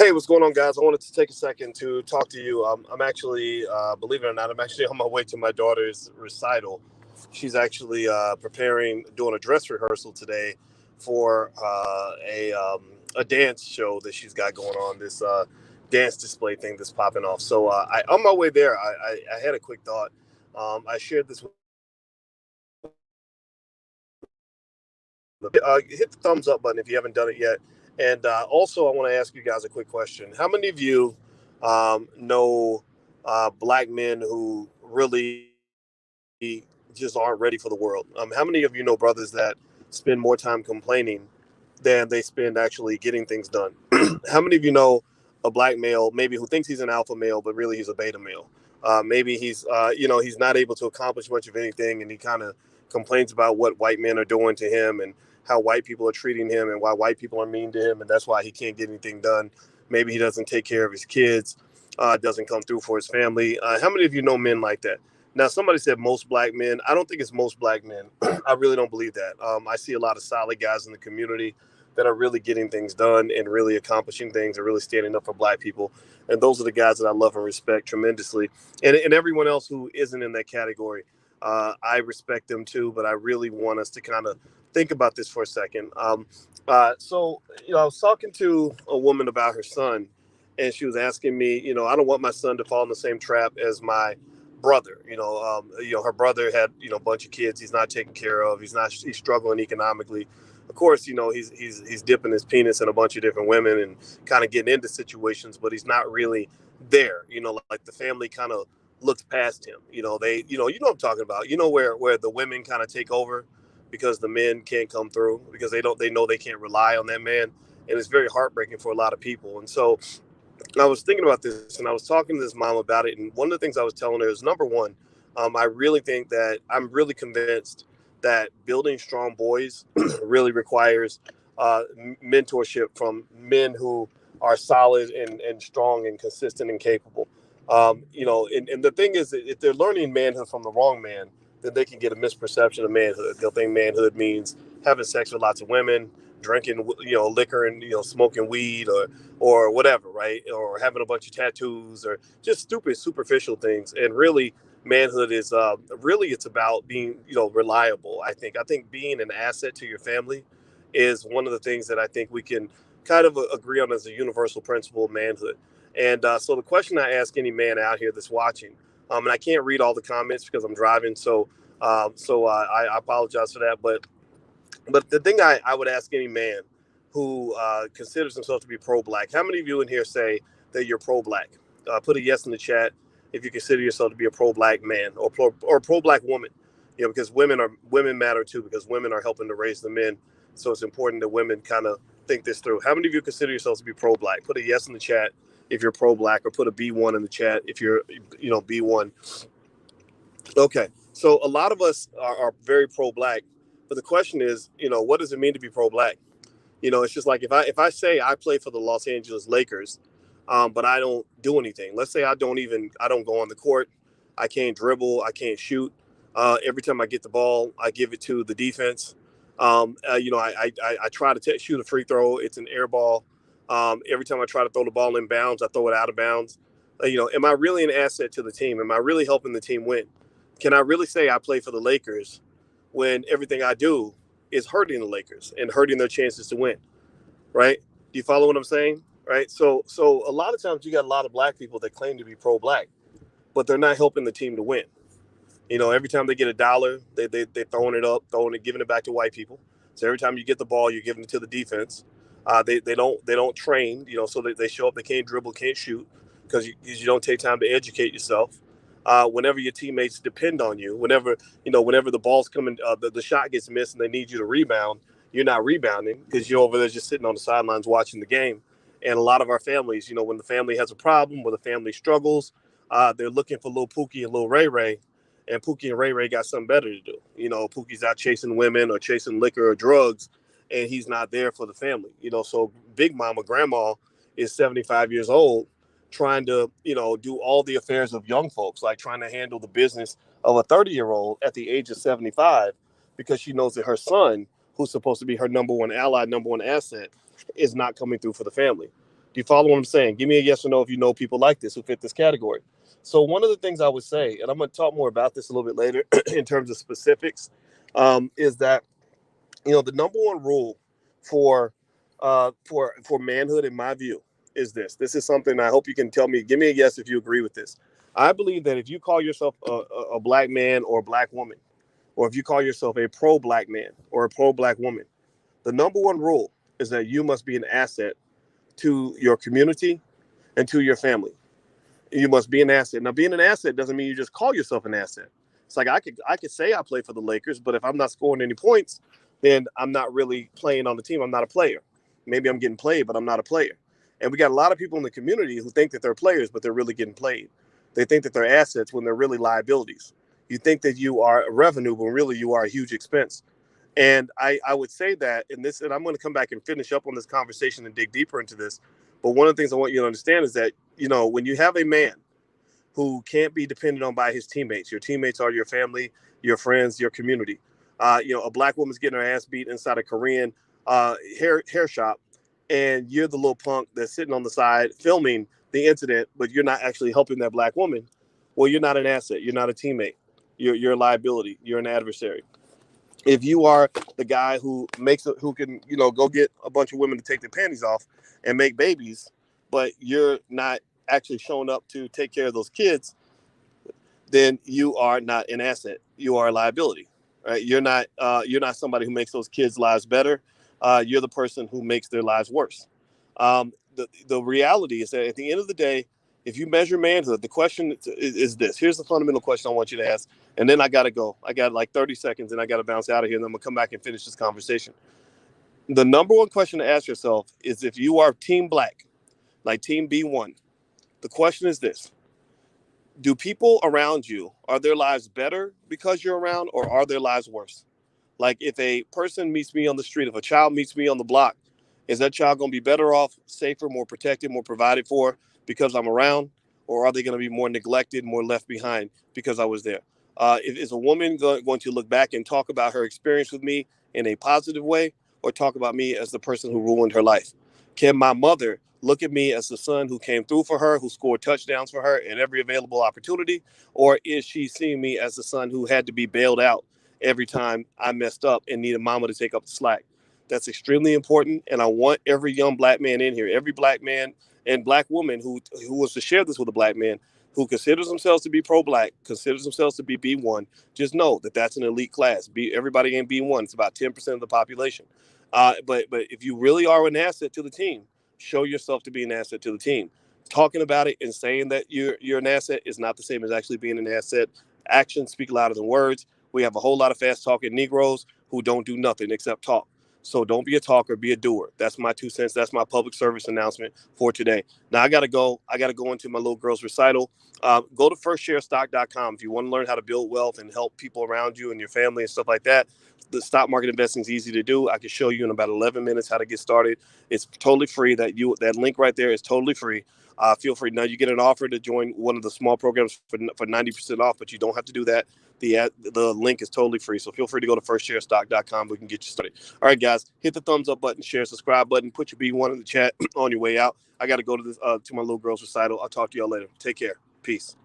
Hey, what's going on, guys? I wanted to take a second to talk to you. I'm actually, believe it or not, I'm actually on my way to my daughter's recital. She's actually preparing, doing a dress rehearsal today for a dance show that she's got going on. This dance display thing that's popping off. So on my way there, I had a quick thought. I shared this with hit the thumbs up button if you haven't done it yet. And also, I want to ask you guys a quick question. How many of you know black men who really just aren't ready for the world? How many of you know brothers that spend more time complaining than they spend actually getting things done? How many of you know a black male maybe who thinks he's an alpha male, but really he's a beta male? Maybe he's not able to accomplish much of anything, and he kind of complains about what white men are doing to him and how white people are treating him and why white people are mean to him, and that's why he can't get anything done. Maybe he doesn't take care of his kids, doesn't come through for his family. How many of you know men like that? Now, somebody said most black men. I don't think it's most black men. I really don't believe that. I see a lot of solid guys in the community that are really getting things done and really accomplishing things and really standing up for black people. And those are the guys that I love and respect tremendously. And everyone else who isn't in that category, I respect them too. But I really want us to kind of think about this for a second. I was talking to a woman about her son, and she was asking me, I don't want my son to fall in the same trap as my brother. Her brother had, a bunch of kids he's not taking care of. He's struggling economically. Of course, he's dipping his penis in a bunch of different women and kind of getting into situations, but he's not really there. Like the family kind of looks past him. What I'm talking about. Where the women kind of take over because the men can't come through because they know they can't rely on that man, and it's very heartbreaking for a lot of people. And so I was thinking about this, and I was talking to this mom about it. And one of the things I was telling her is, number one, I really think that I'm really convinced that building strong boys really requires mentorship from men who are solid and strong and consistent and capable. And the thing is, that if they're learning manhood from the wrong man, then they can get a misperception of manhood. They'll think manhood means having sex with lots of women, drinking, liquor, and smoking weed, or whatever, right? Or having a bunch of tattoos, or just stupid, superficial things. And really, manhood is really it's about being, reliable. I think being an asset to your family is one of the things that I think we can kind of agree on as a universal principle of manhood. And so the question I ask any man out here that's watching, and I can't read all the comments because I'm driving, so I apologize for that. But the thing I would ask any man who considers himself to be pro-black, how many of you in here say that you're pro-black? Put a yes in the chat if you consider yourself to be a pro-black man or pro-black woman. Because women matter too, because women are helping to raise the men. So it's important that women kind of think this through. How many of you consider yourselves to be pro-black? Put a yes in the chat if you're pro-black, or put a B1 in the chat if you're, B1. Okay, so a lot of us are very pro-black, but the question is, what does it mean to be pro-black? It's just like if I say I play for the Los Angeles Lakers, but I don't do anything. Let's say I don't go on the court, I can't dribble, I can't shoot. Every time I get the ball, I give it to the defense. I try to shoot a free throw. It's an air ball. Every time I try to throw the ball in bounds, I throw it out of bounds. Am I really an asset to the team? Am I really helping the team win? Can I really say I play for the Lakers when everything I do is hurting the Lakers and hurting their chances to win? Right? Do you follow what I'm saying? Right. So a lot of times you got a lot of black people that claim to be pro-black, but they're not helping the team to win. Every time they get a dollar, they throwing it up, giving it back to white people. So every time you get the ball, you're giving it to the defense. They don't train. So they show up, they can't dribble, can't shoot because you don't take time to educate yourself. Whenever your teammates depend on you, whenever the ball's coming, the shot gets missed and they need you to rebound, you're not rebounding because you're over there just sitting on the sidelines watching the game. And a lot of our families, when the family has a problem, when the family struggles, they're looking for little Pookie and little Ray Ray, and Pookie and Ray Ray got something better to do. Pookie's out chasing women or chasing liquor or drugs, and he's not there for the family. So Big Mama, Grandma is 75 years old, trying to, do all the affairs of young folks, like trying to handle the business of a 30-year-old at the age of 75, because she knows that her son, who's supposed to be her number one ally, number one asset, is not coming through for the family. Do you follow what I'm saying? Give me a yes or no if you know people like this who fit this category. So one of the things I would say, and I'm going to talk more about this a little bit later in terms of specifics, is that the number one rule for for manhood, in my view, is this. This is something I hope you can tell me. Give me a yes if you agree with this. I believe that if you call yourself a black man or a black woman, or if you call yourself a pro black man or a pro black woman, the number one rule is that you must be an asset to your community and to your family. You must be an asset. Now, being an asset doesn't mean you just call yourself an asset. It's like I could say I play for the Lakers, but if I'm not scoring any points, then I'm not really playing on the team. I'm not a player. Maybe I'm getting played, but I'm not a player. And we got a lot of people in the community who think that they're players, but they're really getting played. They think that they're assets when they're really liabilities. You think that you are a revenue when really you are a huge expense. And I would say that in this, and I'm going to come back and finish up on this conversation and dig deeper into this. But one of the things I want you to understand is that, when you have a man who can't be depended on by his teammates, your teammates are your family, your friends, your community. A black woman's getting her ass beat inside a Korean hair shop, and you're the little punk that's sitting on the side filming the incident, but you're not actually helping that black woman. Well, you're not an asset. You're not a teammate. You're a liability. You're an adversary. If you are the guy who can go get a bunch of women to take their panties off and make babies, but you're not actually showing up to take care of those kids, then you are not an asset. You are a liability, right? You're not somebody who makes those kids' lives better. You're the person who makes their lives worse. The reality is that at the end of the day, if you measure manhood, the question is this. Here's the fundamental question I want you to ask, and then I got to go. I got like 30 seconds, and I got to bounce out of here, and then I'm going to come back and finish this conversation. The number one question to ask yourself is if you are team black, like team B1, the question is this. Do people around you, are their lives better because you're around, or are their lives worse? Like if a person meets me on the street, if a child meets me on the block, is that child going to be better off, safer, more protected, more provided for because I'm around? Or are they going to be more neglected, more left behind because I was there? Is a woman going to look back and talk about her experience with me in a positive way, or talk about me as the person who ruined her life? Can my mother look at me as the son who came through for her, who scored touchdowns for her in every available opportunity? Or is she seeing me as the son who had to be bailed out every time I messed up and needed mama to take up the slack? That's extremely important. And I want every young black man in here, every black man and black woman who wants to share this with a black man who considers themselves to be pro-black, considers themselves to be B1, just know that that's an elite class. Everybody ain't B1. It's about 10% of the population. But if you really are an asset to the team, show yourself to be an asset to the team. Talking about it and saying that you're an asset is not the same as actually being an asset. Actions speak louder than words. We have a whole lot of fast talking Negroes who don't do nothing except talk. So don't be a talker, be a doer. That's my 2 cents. That's my public service announcement for today. Now I gotta go. I gotta go into my little girl's recital. Go to firstsharestock.com if you want to learn how to build wealth and help people around you and your family and stuff like that. The stock market investing is easy to do. I can show you in about 11 minutes how to get started. It's totally free. That link right there is totally free. Feel free. Now you get an offer to join one of the small programs for 90% off, but you don't have to do that. The link is totally free. So feel free to go to firstsharestock.com. We can get you started. All right, guys, hit the thumbs up button, share, subscribe button, put your B1 in the chat on your way out. I got to go to my little girl's recital. I'll talk to y'all later. Take care. Peace.